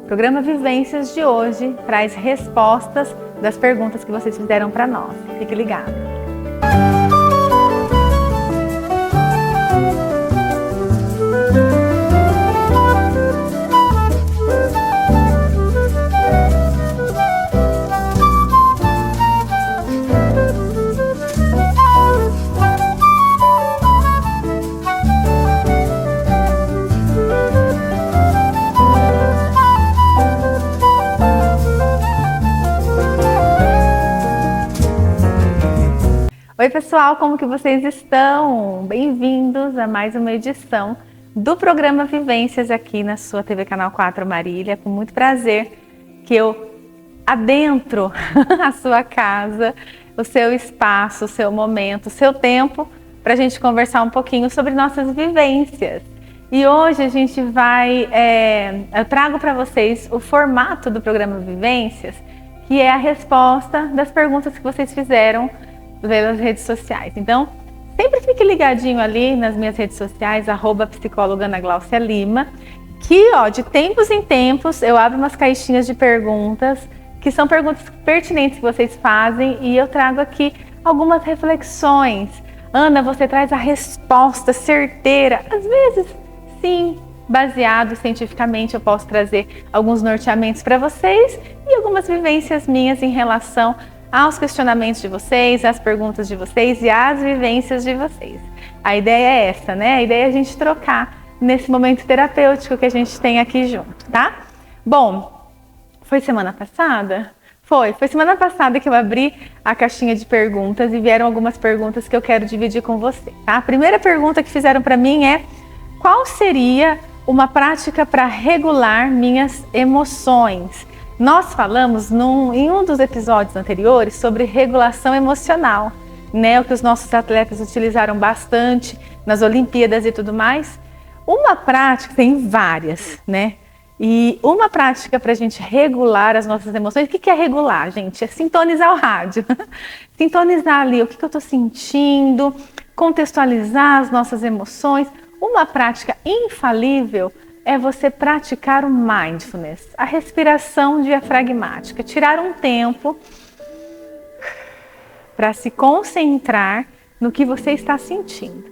O programa Vivências de hoje traz respostas das perguntas que vocês fizeram para nós. Fique ligado. Oi pessoal, como que vocês estão? Bem-vindos a mais uma edição do programa Vivências aqui na sua TV Canal 4 Marília. Com muito prazer que eu adentro a sua casa, o seu espaço, o seu momento, o seu tempo para a gente conversar um pouquinho sobre nossas vivências. E hoje a gente eu trago para vocês o formato do programa Vivências, que é a resposta das perguntas que vocês fizeram pelas redes sociais. Então, sempre fique ligadinho ali nas minhas redes sociais, @psicóloga Ana Gláucia Lima, que de tempos em tempos eu abro umas caixinhas de perguntas, que são perguntas pertinentes que vocês fazem, e eu trago aqui algumas reflexões. Ana, você traz a resposta certeira? Às vezes, sim, baseado cientificamente, eu posso trazer alguns norteamentos para vocês e algumas vivências minhas em relação aos questionamentos de vocês, às perguntas de vocês e às vivências de vocês. A ideia é essa, né? A ideia é a gente trocar nesse momento terapêutico que a gente tem aqui junto, tá? Bom, foi semana passada? Foi semana passada que eu abri a caixinha de perguntas e vieram algumas perguntas que eu quero dividir com você, tá? A primeira pergunta que fizeram para mim é: qual seria uma prática para regular minhas emoções? Nós falamos em um dos episódios anteriores sobre regulação emocional, né? O que os nossos atletas utilizaram bastante nas Olimpíadas e tudo mais. Uma prática, tem várias, né? E uma prática para a gente regular as nossas emoções, o que é regular, gente? É sintonizar o rádio. Sintonizar ali o que eu estou sentindo, contextualizar as nossas emoções. Uma prática infalível é você praticar o mindfulness, a respiração diafragmática, tirar um tempo para se concentrar no que você está sentindo,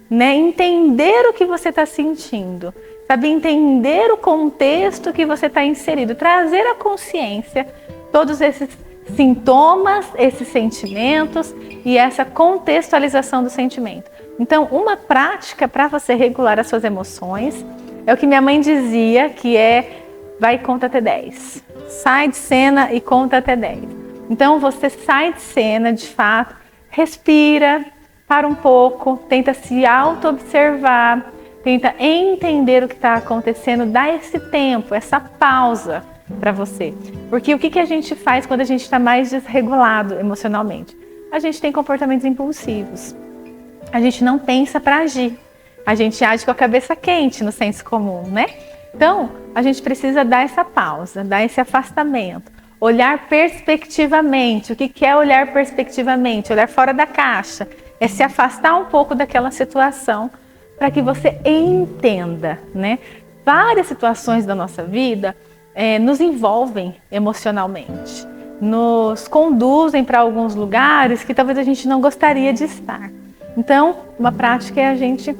né? Entender o que você está sentindo, sabe? Entender o contexto que você está inserido, trazer à consciência todos esses sintomas, esses sentimentos e essa contextualização do sentimento. Então, uma prática para você regular as suas emoções é o que minha mãe dizia, que vai e conta até 10. Sai de cena e conta até 10. Então você sai de cena, de fato, respira, para um pouco, tenta se auto-observar, tenta entender o que está acontecendo, dá esse tempo, essa pausa para você. Porque o que a gente faz quando a gente está mais desregulado emocionalmente? A gente tem comportamentos impulsivos. A gente não pensa para agir. A gente age com a cabeça quente no senso comum, né? Então, a gente precisa dar essa pausa, dar esse afastamento, olhar perspectivamente. O que é olhar perspectivamente? Olhar fora da caixa. É se afastar um pouco daquela situação para que você entenda, né? Várias situações da nossa vida nos envolvem emocionalmente, nos conduzem para alguns lugares que talvez a gente não gostaria de estar. Então, uma prática é a gente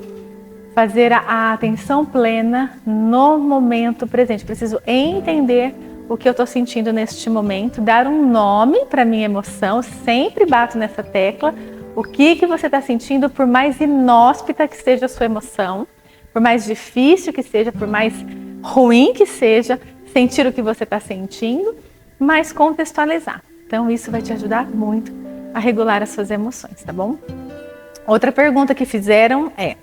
fazer a atenção plena no momento presente. Preciso entender o que eu estou sentindo neste momento, dar um nome para a minha emoção, sempre bato nessa tecla. O que você está sentindo, por mais inóspita que seja a sua emoção, por mais difícil que seja, por mais ruim que seja, sentir o que você está sentindo, mas contextualizar. Então isso vai te ajudar muito a regular as suas emoções, tá bom? Outra pergunta que fizeram é: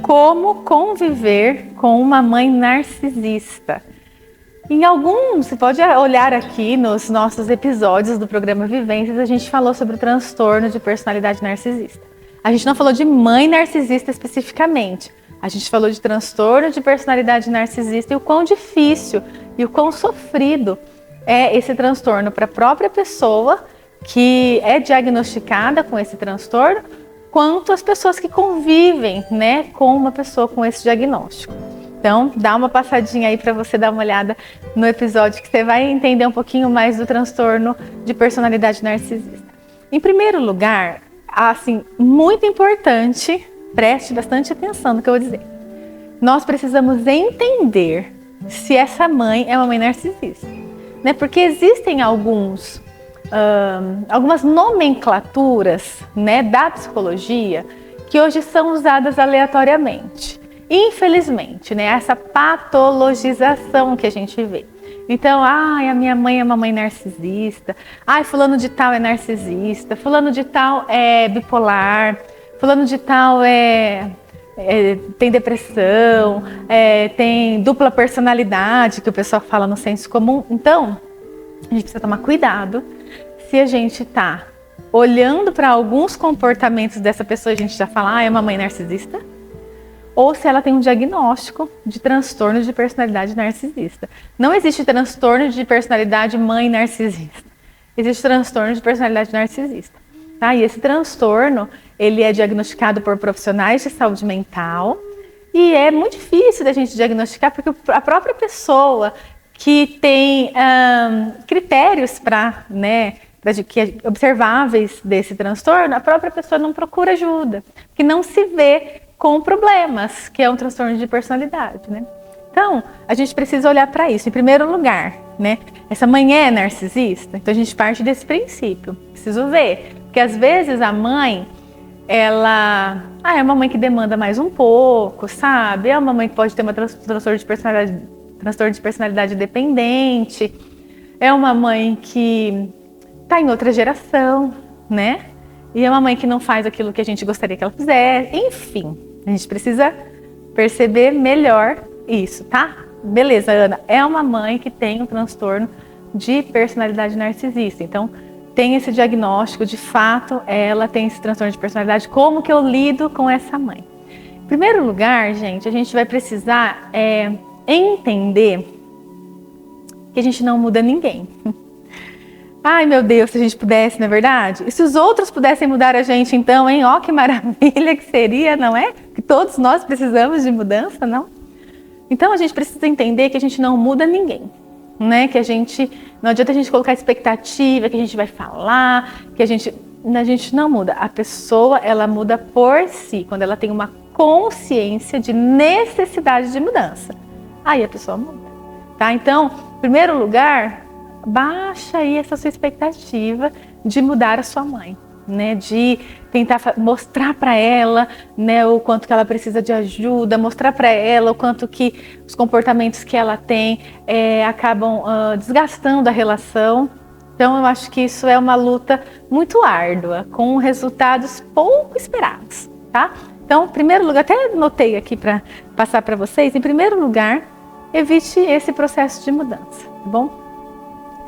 como conviver com uma mãe narcisista? Você pode olhar aqui nos nossos episódios do programa Vivências, a gente falou sobre o transtorno de personalidade narcisista. A gente não falou de mãe narcisista especificamente, a gente falou de transtorno de personalidade narcisista e o quão difícil e o quão sofrido é esse transtorno para a própria pessoa que é diagnosticada com esse transtorno, quanto as pessoas que convivem, né, com uma pessoa com esse diagnóstico. Então, dá uma passadinha aí para você dar uma olhada no episódio que você vai entender um pouquinho mais do transtorno de personalidade narcisista. Em primeiro lugar, assim, muito importante, preste bastante atenção no que eu vou dizer. Nós precisamos entender se essa mãe é uma mãe narcisista, né? Porque existem algumas nomenclaturas, né, da psicologia que hoje são usadas aleatoriamente. Infelizmente, né, essa patologização que a gente vê. Então, a minha mãe é uma mãe narcisista, fulano de tal é narcisista, fulano de tal é bipolar, fulano de tal tem depressão, tem dupla personalidade, que o pessoal fala no senso comum. Então, a gente precisa tomar cuidado se a gente está olhando para alguns comportamentos dessa pessoa, a gente já fala, é uma mãe narcisista, ou se ela tem um diagnóstico de transtorno de personalidade narcisista. Não existe transtorno de personalidade mãe narcisista. Existe transtorno de personalidade narcisista. Tá? E esse transtorno, ele é diagnosticado por profissionais de saúde mental e é muito difícil da gente diagnosticar porque a própria pessoa que tem critérios para, né, observáveis desse transtorno, a própria pessoa não procura ajuda, que não se vê com problemas, que é um transtorno de personalidade, né? Então, a gente precisa olhar para isso. Em primeiro lugar, né? Essa mãe é narcisista? Então, a gente parte desse princípio. Preciso ver. Porque, às vezes, a mãe, ela... é uma mãe que demanda mais um pouco, sabe? É uma mãe que pode ter uma transtorno de personalidade dependente. É uma mãe que está em outra geração, né? E é uma mãe que não faz aquilo que a gente gostaria que ela fizesse. Enfim, a gente precisa perceber melhor isso, tá? Beleza, Ana, é uma mãe que tem um transtorno de personalidade narcisista. Então, tem esse diagnóstico, de fato, ela tem esse transtorno de personalidade. Como que eu lido com essa mãe? Em primeiro lugar, gente, a gente vai precisar entender que a gente não muda ninguém. Ai, meu Deus, se a gente pudesse, não é verdade? E se os outros pudessem mudar a gente, então, hein? Ó, que maravilha que seria, não é? Que todos nós precisamos de mudança, não? Então, a gente precisa entender que a gente não muda ninguém, né? Que não adianta a gente colocar expectativa, que a gente vai falar, que a gente não muda. A pessoa, ela muda por si, quando ela tem uma consciência de necessidade de mudança. Aí a pessoa muda, tá? Então, em primeiro lugar, baixa aí essa sua expectativa de mudar a sua mãe, né? De tentar mostrar para ela, né, o quanto que ela precisa de ajuda, mostrar para ela o quanto que os comportamentos que ela tem acabam desgastando a relação. Então, eu acho que isso é uma luta muito árdua, com resultados pouco esperados, tá? Então, em primeiro lugar, até anotei aqui para passar para vocês, em primeiro lugar, evite esse processo de mudança, tá bom?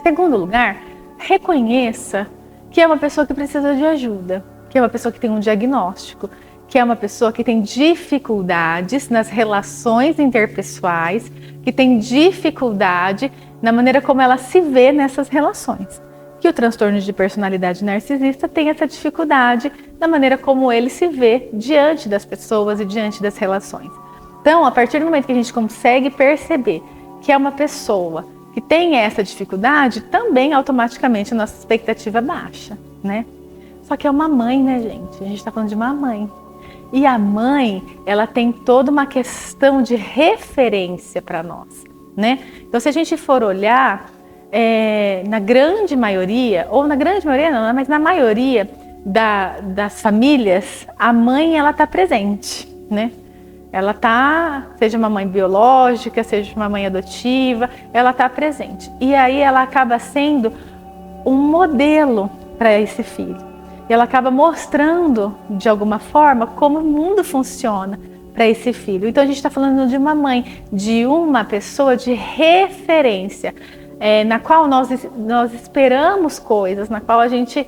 Segundo lugar, reconheça que é uma pessoa que precisa de ajuda, que é uma pessoa que tem um diagnóstico, que é uma pessoa que tem dificuldades nas relações interpessoais, que tem dificuldade na maneira como ela se vê nessas relações. Que o transtorno de personalidade narcisista tem essa dificuldade na maneira como ele se vê diante das pessoas e diante das relações. Então, a partir do momento que a gente consegue perceber que é uma pessoa que tem essa dificuldade, também automaticamente a nossa expectativa baixa, né? Só que é uma mãe, né, gente? A gente está falando de uma mãe. E a mãe, ela tem toda uma questão de referência para nós, né? Então, se a gente for olhar, na grande maioria, ou na grande maioria não, mas na maioria das famílias, a mãe, ela está presente, né? Ela está, seja uma mãe biológica, seja uma mãe adotiva, ela está presente. E aí ela acaba sendo um modelo para esse filho. E ela acaba mostrando, de alguma forma, como o mundo funciona para esse filho. Então a gente está falando de uma mãe, de uma pessoa de referência, na qual nós esperamos coisas, na qual a gente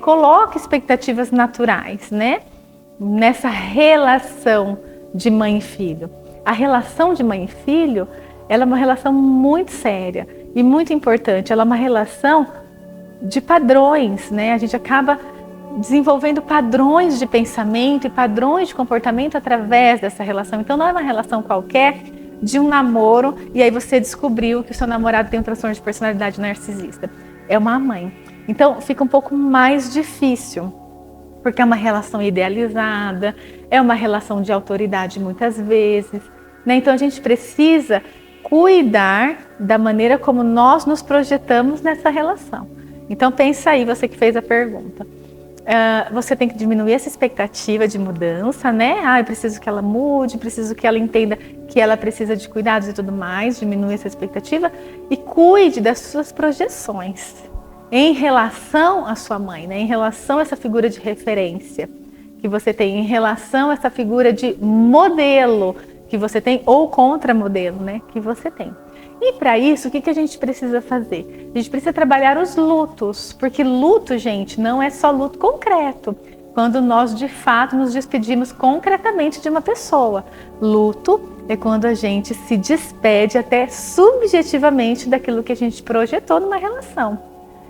coloca expectativas naturais, né? Nessa relação de mãe e filho. A relação de mãe e filho, ela é uma relação muito séria e muito importante. Ela é uma relação de padrões, né? A gente acaba desenvolvendo padrões de pensamento e padrões de comportamento através dessa relação. Então não é uma relação qualquer, de um namoro e aí você descobriu que o seu namorado tem um transtorno de personalidade narcisista. É uma mãe. Então fica um pouco mais difícil, porque é uma relação idealizada, é uma relação de autoridade muitas vezes, né? Então a gente precisa cuidar da maneira como nós nos projetamos nessa relação. Então pensa aí, você que fez a pergunta. Você tem que diminuir essa expectativa de mudança, né? Eu preciso que ela mude, preciso que ela entenda que ela precisa de cuidados e tudo mais, diminui essa expectativa e cuide das suas projeções em relação à sua mãe, né? Em relação a essa figura de referência que você tem, em relação a essa figura de modelo que você tem, ou contramodelo, né? Que você tem. E para isso, o que a gente precisa fazer? A gente precisa trabalhar os lutos, porque luto, gente, não é só luto concreto. Quando nós, de fato, nos despedimos concretamente de uma pessoa. Luto é quando a gente se despede até subjetivamente daquilo que a gente projetou numa relação.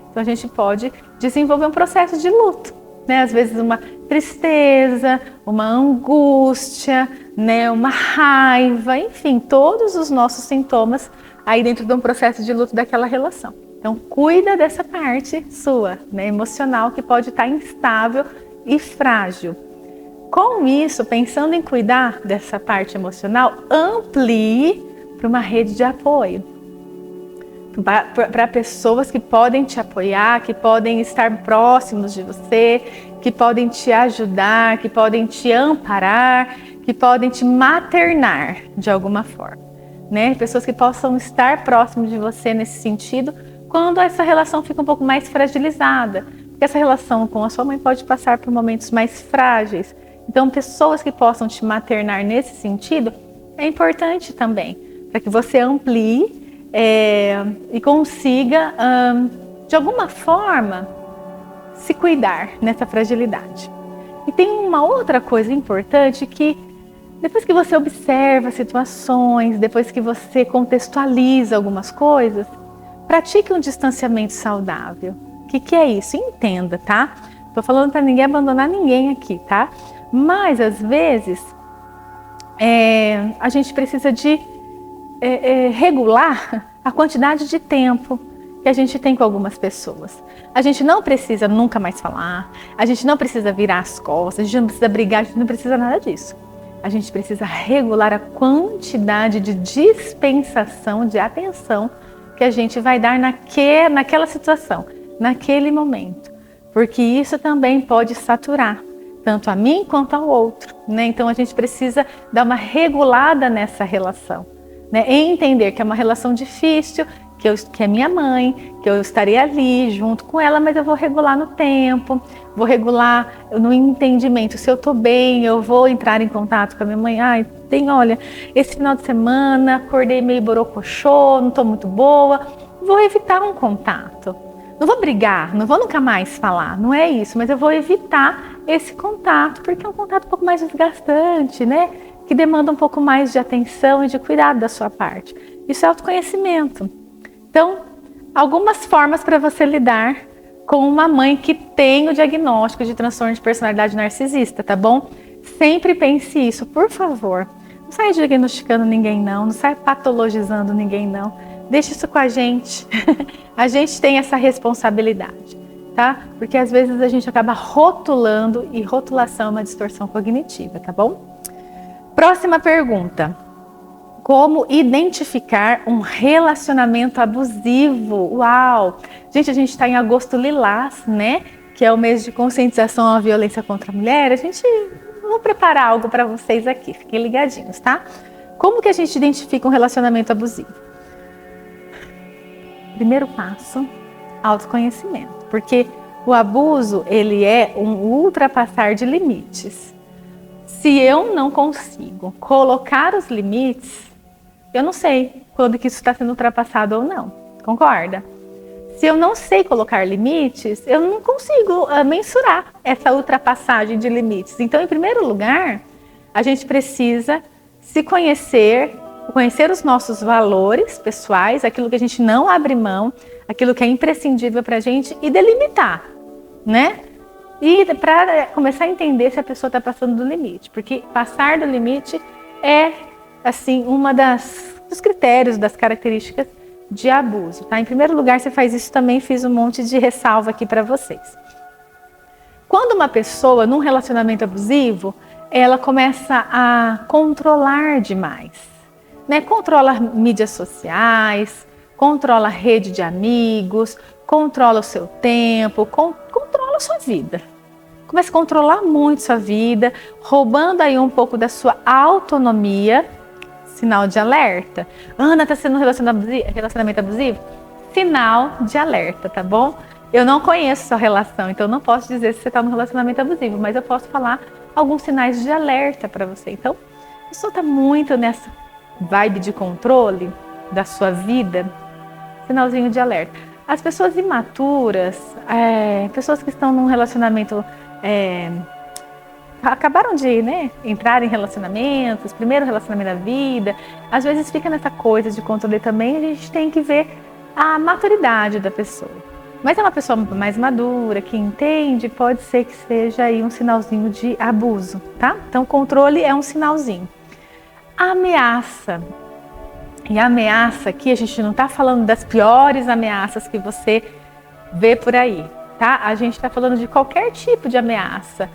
Então a gente pode desenvolver um processo de luto, né? Às vezes uma tristeza, uma angústia, né? Uma raiva, enfim, todos os nossos sintomas aí dentro de um processo de luto daquela relação. Então cuida dessa parte sua, né? Emocional, que pode estar instável e frágil. Com isso, pensando em cuidar dessa parte emocional, amplie para uma rede de apoio. Para pessoas que podem te apoiar, que podem estar próximos de você, que podem te ajudar, que podem te amparar, que podem te maternar de alguma forma, né? Pessoas que possam estar próximos de você nesse sentido, quando essa relação fica um pouco mais fragilizada, porque essa relação com a sua mãe pode passar por momentos mais frágeis. Então, pessoas que possam te maternar nesse sentido é importante também, para que você amplie e consiga, de alguma forma, se cuidar nessa fragilidade. E tem uma outra coisa importante que, depois que você observa situações, depois que você contextualiza algumas coisas, pratique um distanciamento saudável. O que é isso? Entenda, tá? Tô falando para ninguém abandonar ninguém aqui, tá? Mas, às vezes, a gente precisa de regular a quantidade de tempo que a gente tem com algumas pessoas. A gente não precisa nunca mais falar, a gente não precisa virar as costas, a gente não precisa brigar, a gente não precisa nada disso. A gente precisa regular a quantidade de dispensação de atenção que a gente vai dar naquela situação, naquele momento. Porque isso também pode saturar, tanto a mim quanto ao outro, né? Então a gente precisa dar uma regulada nessa relação, né? E entender que é uma relação difícil, que é minha mãe, que eu estarei ali junto com ela, mas eu vou regular no tempo, vou regular no entendimento. Se eu tô bem, eu vou entrar em contato com a minha mãe. Olha, esse final de semana acordei meio borocochô, não tô muito boa, vou evitar um contato. Não vou brigar, não vou nunca mais falar, não é isso, mas eu vou evitar esse contato, porque é um contato um pouco mais desgastante, né? Que demanda um pouco mais de atenção e de cuidado da sua parte. Isso é autoconhecimento. Então, algumas formas para você lidar com uma mãe que tem o diagnóstico de transtorno de personalidade narcisista, tá bom? Sempre pense isso, por favor. Não saia diagnosticando ninguém não saia patologizando ninguém não. Deixe isso com a gente. A gente tem essa responsabilidade, tá? Porque às vezes a gente acaba rotulando e rotulação é uma distorção cognitiva, tá bom? Próxima pergunta. Como identificar um relacionamento abusivo? Uau! Gente, a gente está em agosto lilás, né? Que é o mês de conscientização à violência contra a mulher. Vou preparar algo para vocês aqui, fiquem ligadinhos, tá? Como que a gente identifica um relacionamento abusivo? Primeiro passo, autoconhecimento. Porque o abuso, ele é um ultrapassar de limites. Se eu não consigo colocar os limites, eu não sei quando que isso está sendo ultrapassado ou não, concorda? Se eu não sei colocar limites, eu não consigo mensurar essa ultrapassagem de limites. Então, em primeiro lugar, a gente precisa se conhecer os nossos valores pessoais, aquilo que a gente não abre mão, aquilo que é imprescindível para a gente e delimitar, né? E para começar a entender se a pessoa está passando do limite, porque passar do limite é assim, dos critérios, das características de abuso, tá? Em primeiro lugar, você faz isso também, fiz um monte de ressalva aqui para vocês. Quando uma pessoa, num relacionamento abusivo, ela começa a controlar demais, né? Controla mídias sociais, controla a rede de amigos, controla o seu tempo, controla a sua vida. Começa a controlar muito sua vida, roubando aí um pouco da sua autonomia. Sinal de alerta. Ana, tá sendo um relacionamento abusivo? Sinal de alerta, tá bom? Eu não conheço sua relação, então não posso dizer se você está num relacionamento abusivo, mas eu posso falar alguns sinais de alerta para você. Então, a pessoa está muito nessa vibe de controle da sua vida, sinalzinho de alerta. As pessoas imaturas, pessoas que estão num relacionamento, acabaram de, né, entrar em relacionamentos, primeiro relacionamento da vida, às vezes fica nessa coisa de controle também, a gente tem que ver a maturidade da pessoa. Mas é uma pessoa mais madura, que entende, pode ser que seja aí um sinalzinho de abuso, tá? Então, controle é um sinalzinho. Ameaça. E a ameaça aqui, a gente não está falando das piores ameaças que você vê por aí, tá? A gente está falando de qualquer tipo de ameaça.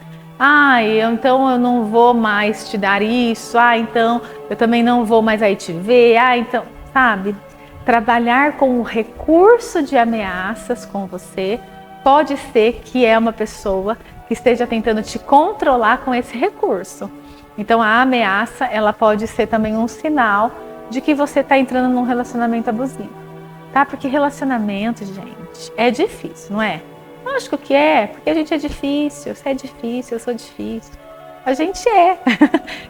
Então eu não vou mais te dar isso. Então eu também não vou mais aí te ver. Então, sabe? Trabalhar com o recurso de ameaças com você, pode ser que é uma pessoa que esteja tentando te controlar com esse recurso. Então a ameaça, ela pode ser também um sinal de que você está entrando num relacionamento abusivo, tá? Porque relacionamento, gente, é difícil, não é? Lógico que é, porque a gente é difícil, você é difícil, eu sou difícil. A gente é.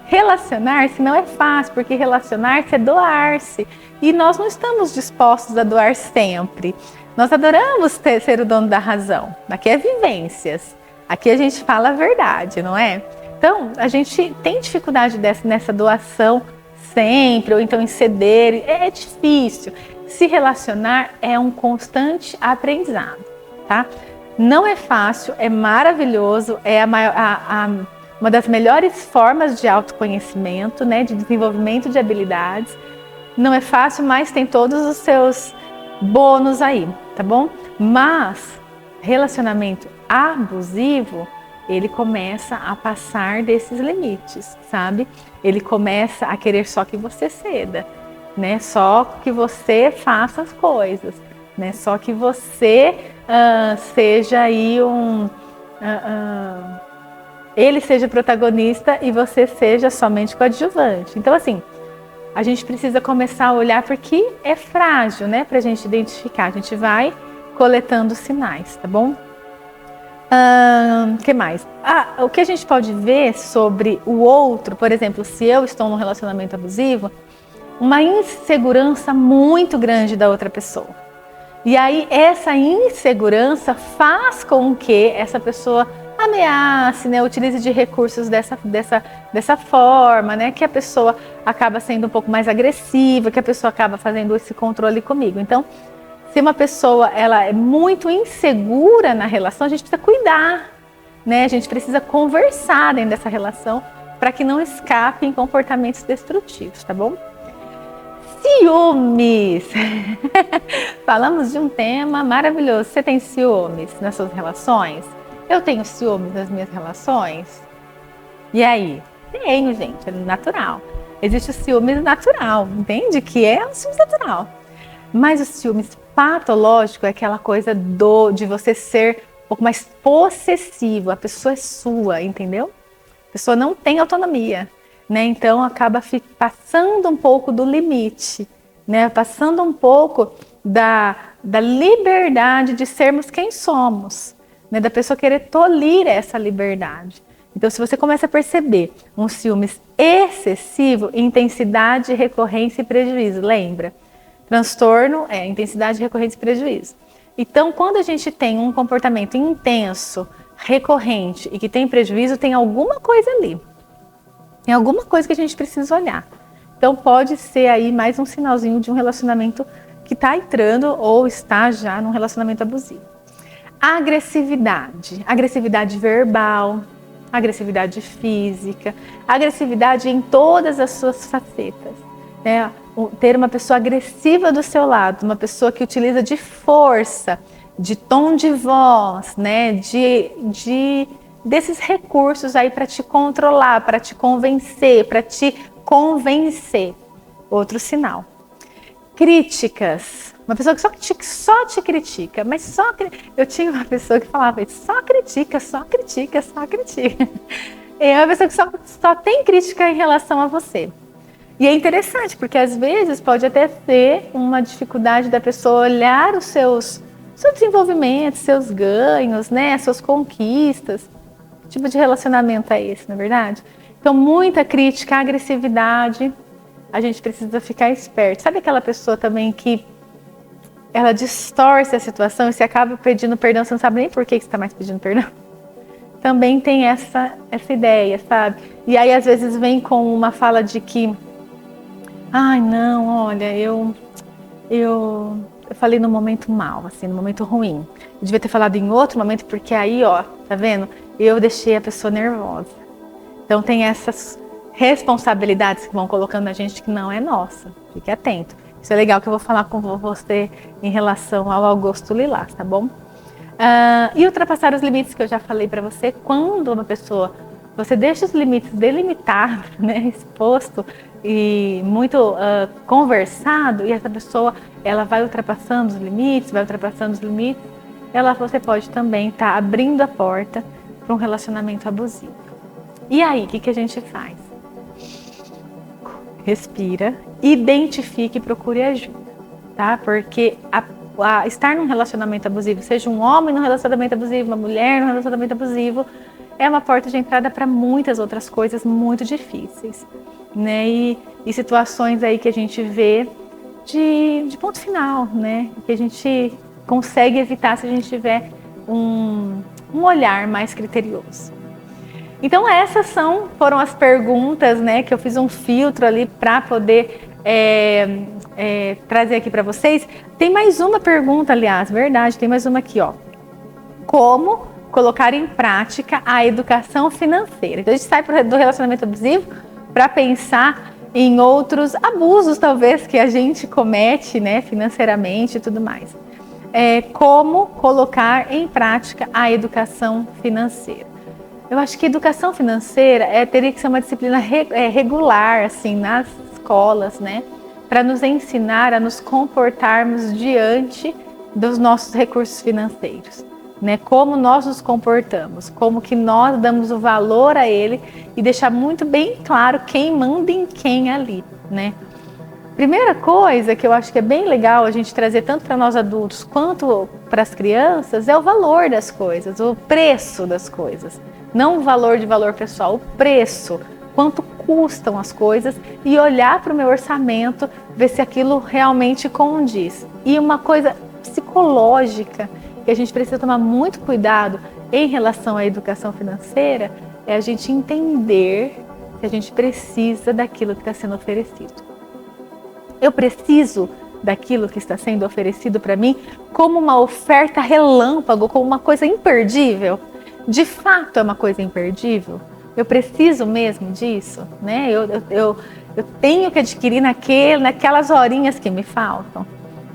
Relacionar-se não é fácil, porque relacionar-se é doar-se. E nós não estamos dispostos a doar sempre. Nós adoramos ser o dono da razão. Aqui é vivências. Aqui a gente fala a verdade, não é? Então, a gente tem dificuldade nessa doação sempre, ou então em ceder. É difícil. Se relacionar é um constante aprendizado, tá? Não é fácil, é maravilhoso, é uma das melhores formas de autoconhecimento, né, de desenvolvimento de habilidades. Não é fácil, mas tem todos os seus bônus aí, tá bom? Mas relacionamento abusivo, ele começa a passar desses limites, sabe? Ele começa a querer só que você ceda, né? Só que você faça as coisas, né? Só que você seja aí ele seja protagonista e você seja somente coadjuvante. Então, assim, a gente precisa começar a olhar porque é frágil, né? Pra gente identificar. A gente vai coletando sinais, tá bom? Que mais? O que a gente pode ver sobre o outro, por exemplo, se eu estou num relacionamento abusivo, uma insegurança muito grande da outra pessoa. E aí essa insegurança faz com que essa pessoa ameace, né, utilize de recursos dessa forma, né, que a pessoa acaba sendo um pouco mais agressiva, que a pessoa acaba fazendo esse controle comigo. Então, se uma pessoa ela é muito insegura na relação, a gente precisa cuidar, né? A gente precisa conversar dentro dessa relação para que não escape em comportamentos destrutivos, tá bom? Ciúmes! Falamos de um tema maravilhoso. Você tem ciúmes nas suas relações? Eu tenho ciúmes nas minhas relações? E aí? Tenho, gente, é natural. Existe o ciúmes natural, entende? Que é o ciúmes natural. Mas o ciúmes patológico é aquela coisa de você ser um pouco mais possessivo. A pessoa é sua, entendeu? A pessoa não tem autonomia, né? Então acaba passando um pouco do limite, né? Passando um pouco da liberdade de sermos quem somos, né? Da pessoa querer tolir essa liberdade. Então, se você começa a perceber um ciúmes excessivo, intensidade, recorrência e prejuízo, lembra? Transtorno é intensidade, recorrência e prejuízo. Então, quando a gente tem um comportamento intenso, recorrente e que tem prejuízo, tem alguma coisa ali. Tem alguma coisa que a gente precisa olhar. Então, pode ser aí mais um sinalzinho de um relacionamento que está entrando ou está já num relacionamento abusivo. Agressividade verbal, agressividade física, agressividade em todas as suas facetas, né? Ter uma pessoa agressiva do seu lado, uma pessoa que utiliza de força, de tom de voz, né? Desses recursos aí para te controlar, para te convencer, Outro sinal. Críticas. Uma pessoa que só te critica, mas eu tinha uma pessoa que falava isso, só critica. É uma pessoa que só tem crítica em relação a você. E é interessante, porque às vezes pode até ser uma dificuldade da pessoa olhar o seu desenvolvimento, seus ganhos, né, as suas conquistas. Que tipo de relacionamento é esse, não é verdade? Então, muita crítica, agressividade, a gente precisa ficar esperto. Sabe aquela pessoa também que ela distorce a situação e você acaba pedindo perdão, você não sabe nem por que você está mais pedindo perdão? Também tem essa ideia, sabe? E aí, às vezes, vem com uma fala de que ai, não, olha, eu falei no momento mal, assim, no momento ruim. Eu devia ter falado em outro momento, porque aí, ó, tá vendo? Eu deixei a pessoa nervosa. Então tem essas responsabilidades que vão colocando na gente que não é nossa. Fique atento. Isso é legal que eu vou falar com você em relação ao Agosto Lilás, tá bom? E ultrapassar os limites que eu já falei para você, quando uma pessoa, você deixa os limites delimitados, né, exposto e muito conversado, e essa pessoa, ela vai ultrapassando os limites, você pode também estar abrindo a porta para um relacionamento abusivo. E aí, o que a gente faz? Respira, identifique e procure ajuda, tá? Porque estar num relacionamento abusivo, seja um homem num relacionamento abusivo, uma mulher num relacionamento abusivo, é uma porta de entrada para muitas outras coisas muito difíceis, né? E situações aí que a gente vê de ponto final, né? Que a gente consegue evitar se a gente tiver um olhar mais criterioso. Então essas foram as perguntas, né? Que eu fiz um filtro ali para poder trazer aqui para vocês. Tem mais uma pergunta, aliás, verdade, tem mais uma aqui, ó. Como colocar em prática a educação financeira? Então a gente sai do relacionamento abusivo para pensar em outros abusos, talvez, que a gente comete, né, financeiramente e tudo mais. Como colocar em prática a educação financeira? Eu acho que educação financeira teria que ser uma disciplina regular, assim, nas escolas, né, para nos ensinar a nos comportarmos diante dos nossos recursos financeiros, né? Como nós nos comportamos, como que nós damos o valor a ele e deixar muito bem claro quem manda em quem ali, né? Primeira coisa que eu acho que é bem legal a gente trazer tanto para nós adultos quanto para as crianças é o valor das coisas, o preço das coisas. Não o valor de valor pessoal, o preço, quanto custam as coisas e olhar para o meu orçamento, ver se aquilo realmente condiz. E uma coisa psicológica que a gente precisa tomar muito cuidado em relação à educação financeira é a gente entender que a gente precisa daquilo que está sendo oferecido. Eu preciso daquilo que está sendo oferecido para mim como uma oferta relâmpago, como uma coisa imperdível. De fato é uma coisa imperdível? Eu preciso mesmo disso, né? Eu tenho que adquirir naquelas horinhas que me faltam,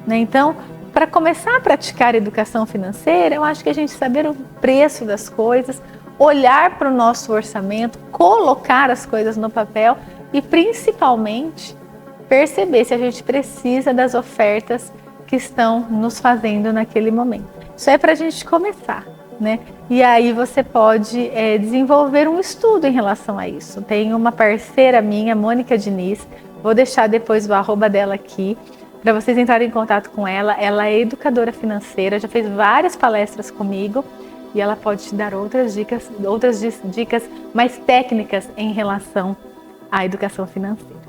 né? Então, para começar a praticar educação financeira, eu acho que a gente saber o preço das coisas, olhar para o nosso orçamento, colocar as coisas no papel e, principalmente, perceber se a gente precisa das ofertas que estão nos fazendo naquele momento. Isso é para a gente começar, né? E aí você pode desenvolver um estudo em relação a isso. Tem uma parceira minha, Mônica Diniz, vou deixar depois o arroba dela aqui, para vocês entrarem em contato com ela. Ela é educadora financeira, já fez várias palestras comigo e ela pode te dar outras dicas mais técnicas em relação à educação financeira.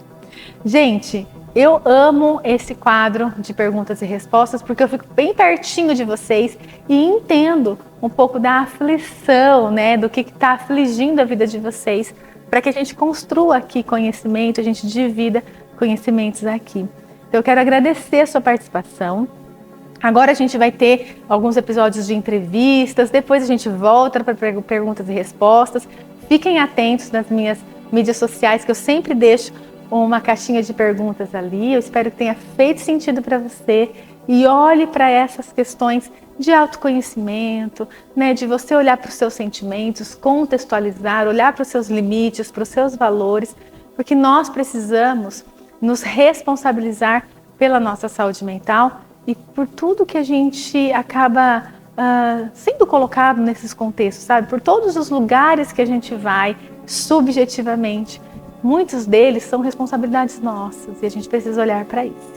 Gente, eu amo esse quadro de perguntas e respostas porque eu fico bem pertinho de vocês e entendo um pouco da aflição, né, do que está afligindo a vida de vocês, para que a gente construa aqui conhecimento, a gente divida conhecimentos aqui. Então eu quero agradecer a sua participação. Agora a gente vai ter alguns episódios de entrevistas, depois a gente volta para perguntas e respostas. Fiquem atentos nas minhas mídias sociais, que eu sempre deixo uma caixinha de perguntas ali. Eu espero que tenha feito sentido para você. E olhe para essas questões de autoconhecimento, né? De você olhar para os seus sentimentos, contextualizar, olhar para os seus limites, para os seus valores, porque nós precisamos nos responsabilizar pela nossa saúde mental e por tudo que a gente acaba sendo colocado nesses contextos, sabe? Por todos os lugares que a gente vai, subjetivamente. Muitos deles são responsabilidades nossas e a gente precisa olhar para isso.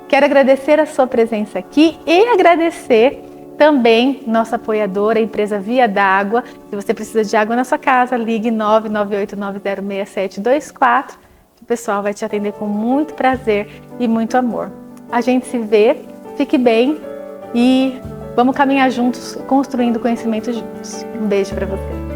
Quero agradecer a sua presença aqui e agradecer também nossa apoiadora, a empresa Via d'Água. Se você precisa de água na sua casa, ligue 998906724. O pessoal vai te atender com muito prazer e muito amor. A gente se vê, fique bem e vamos caminhar juntos, construindo conhecimento juntos. Um beijo para você.